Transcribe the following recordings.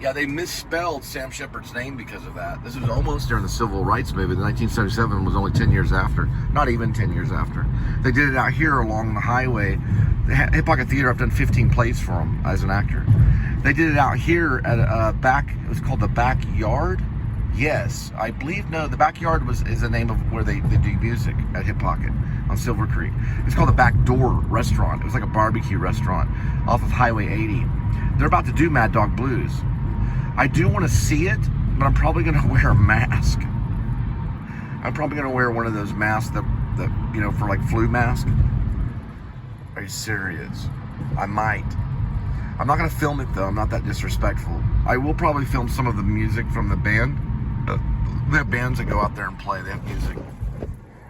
Yeah, they misspelled Sam Shepard's name because of that. This was almost during the Civil Rights Movement. 1977 was only 10 years after. Not even 10 years after. They did it out here along the highway. The Hip Pocket Theater, I've done 15 plays for them as an actor. They did it out here at it was called the Backyard. Yes, I believe, no, the Backyard is the name of where they do music at Hip Pocket on Silver Creek. It's called the Back Door Restaurant. It was like a barbecue restaurant off of Highway 80. They're about to do Mad Dog Blues. I do want to see it, but I'm probably going to wear a mask. I'm probably going to wear one of those masks that you know, for like flu mask. Are you serious? I might. I'm not going to film it though. I'm not that disrespectful. I will probably film some of the music from the band. They have bands that go out there and play. They have music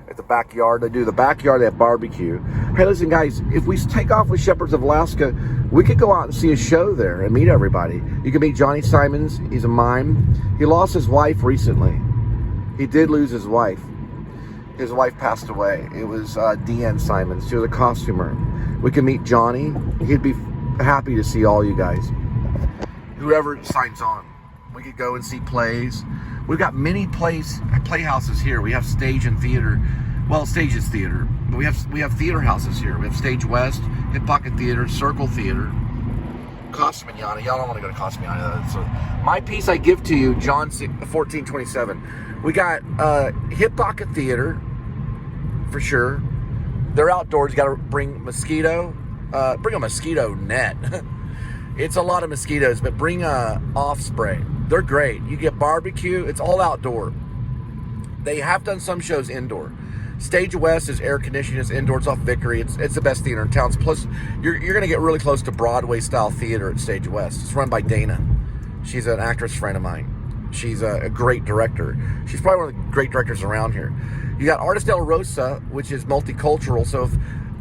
at the Backyard. They do the Backyard. They have barbecue. Hey, listen, guys. If we take off with Shepherds of Alaska, we could go out and see a show there and meet everybody. You can meet Johnny Simons. He's a mime. He lost his wife recently. He did lose his wife. His wife passed away. It was Deanne Simons. She was a costumer. We can meet Johnny. He'd be happy to see all you guys. Whoever signs on. We could go and see plays. We've got many playhouses here. We have stage and theater. Well, stage is theater, but we have theater houses here. We have Stage West, Hip Pocket Theater, Circle Theater, Casa Manana. Y'all don't want to go to Casa Manana. So my piece I give to you, John 14:27. We got Hip Pocket Theater for sure. They're outdoors. You got to bring mosquito. Bring a mosquito net. It's a lot of mosquitoes, but bring off spray. They're great. You get barbecue. It's all outdoor. They have done some shows indoor. Stage West is air conditioned. It's indoor. It's off Vickery. It's the best theater in town. Plus, you're going to get really close to Broadway style theater at Stage West. It's run by Dana. She's an actress friend of mine. She's a great director. She's probably one of the great directors around here. You got Artist de la Rosa, which is multicultural. So if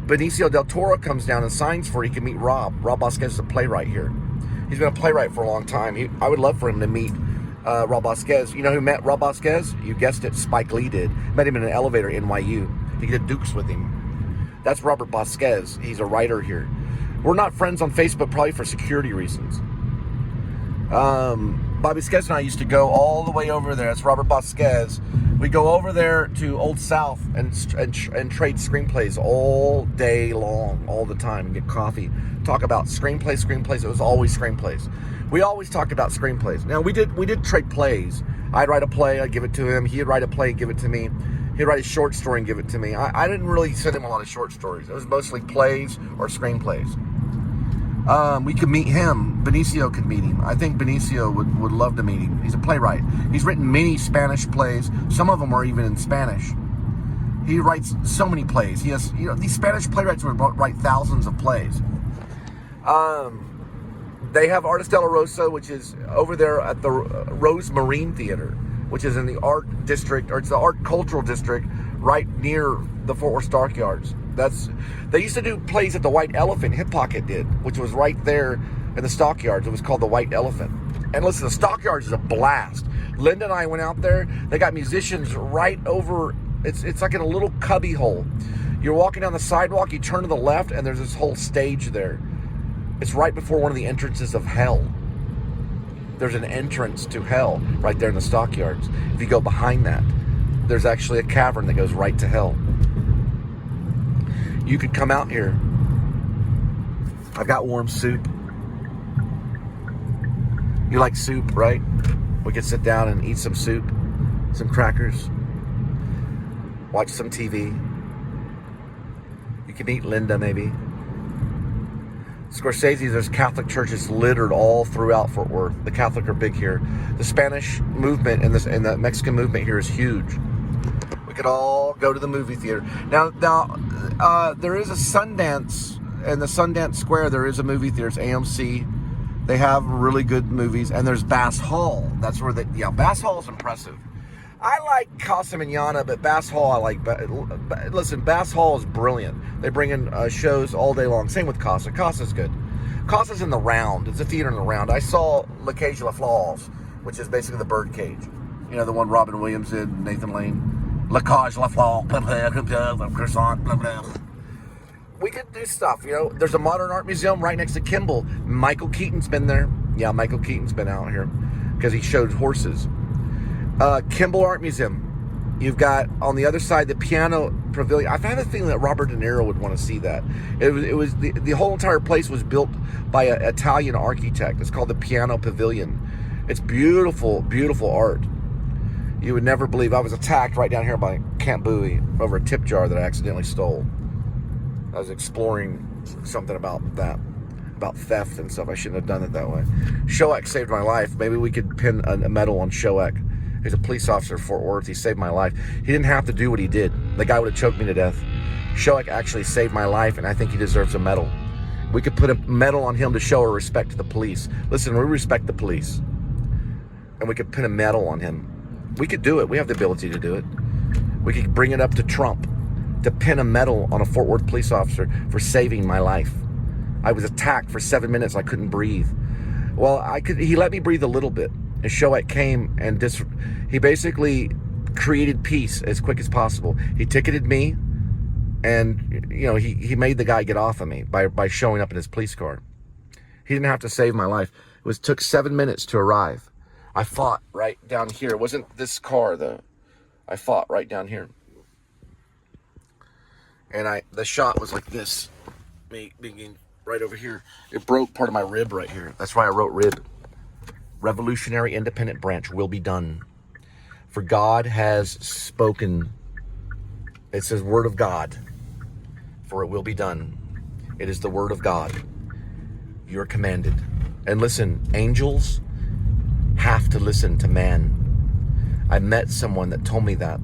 Benicio del Toro comes down and signs for it, he can meet Rob. Rob Vasquez is a playwright here. He's been a playwright for a long time. I would love for him to meet Rob Vasquez. You know who met Rob Vasquez? You guessed it, Spike Lee did. Met him in an elevator at NYU. He did Dukes with him. That's Robert Vasquez. He's a writer here. We're not friends on Facebook, probably for security reasons. Bobby Skez and I used to go all the way over there. That's Robert Vasquez. We go over there to Old South and trade screenplays all day long, all the time, and get coffee. Talk about screenplays. It was always screenplays. We always talked about screenplays. Now we did trade plays. I'd write a play, I'd give it to him. He'd write a play, give it to me. He'd write a short story and give it to me. I didn't really send him a lot of short stories. It was mostly plays or screenplays. We could meet him. Benicio could meet him. I think Benicio would love to meet him. He's a playwright. He's written many Spanish plays. Some of them are even in Spanish. He writes so many plays. He has, these Spanish playwrights would write thousands of plays. They have Artist de la Rosa, which is over there at the Rose Marine Theater, which is in the art district, or it's the art cultural district right near the Fort Worth Stockyards. They used to do plays at the White Elephant. Hip Pocket did, which was right there in the Stockyards. It was called the White Elephant. And listen, the Stockyards is a blast. Linda and I went out there. They got musicians right over. It's like in a little cubby hole. You're walking down the sidewalk. You turn to the left, and there's this whole stage there. It's right before one of the entrances of hell. There's an entrance to hell right there in the Stockyards. If you go behind that, there's actually a cavern that goes right to hell. You could come out here. I've got warm soup. You like soup, right? We could sit down and eat some soup, some crackers, watch some TV. You can meet Linda, maybe. Scorsese's, there's Catholic churches littered all throughout Fort Worth. The Catholic are big here. The Spanish movement and the Mexican movement here is huge. We could all go to the movie theater. Now, there is a Sundance, in the Sundance Square, there is a movie theater. It's AMC. They have really good movies. And there's Bass Hall. That's where Bass Hall is impressive. I like Casa Manana, but Bass Hall I like. Listen, Bass Hall is brilliant. They bring in shows all day long. Same with Casa. Casa's good. Casa's in the Round. It's a theater in the Round. I saw La Cage La Flaws, which is basically the bird cage. You know, the one Robin Williams did, Nathan Lane. La Cage La Flaws, croissant, blah, blah. We could do stuff, There's a modern art museum right next to Kimball. Michael Keaton's been there. Yeah, Michael Keaton's been out here because he showed horses. Kimball Art Museum. You've got on the other side the piano pavilion. I have a feeling that Robert De Niro would want to see that. It was the whole entire place was built by an Italian architect. It's called the Piano Pavilion. It's beautiful, beautiful art. You would never believe I was attacked right down here by Camp Bowie over a tip jar that I accidentally stole. I was exploring something about that, about theft and stuff. I shouldn't have done it that way. Shoek saved my life. Maybe we could pin a medal on Shoek. He's a police officer in Fort Worth. He saved my life. He didn't have to do what he did. The guy would have choked me to death. Shoek actually saved my life, and I think he deserves a medal. We could put a medal on him to show our respect to the police. Listen, we respect the police. And we could pin a medal on him. We could do it. We have the ability to do it. We could bring it up to Trump to pin a medal on a Fort Worth police officer for saving my life. I was attacked for 7 minutes. I couldn't breathe. Well, he let me breathe a little bit. And Shoek came and he basically created peace as quick as possible. He ticketed me, and he made the guy get off of me by showing up in his police car. He didn't have to save my life. It took 7 minutes to arrive. I fought right down here. It wasn't this car though. I fought right down here. And the shot was like this, me being right over here. It broke part of my rib right here. That's why I wrote rib. Revolutionary Independent Branch will be done. For God has spoken. It says word of God. For it will be done. It is the word of God. You're commanded. And listen, angels have to listen to man. I met someone that told me that.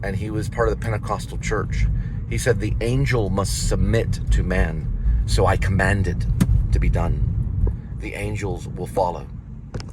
And he was part of the Pentecostal church. He said the angel must submit to man. So I commanded to be done. The angels will follow.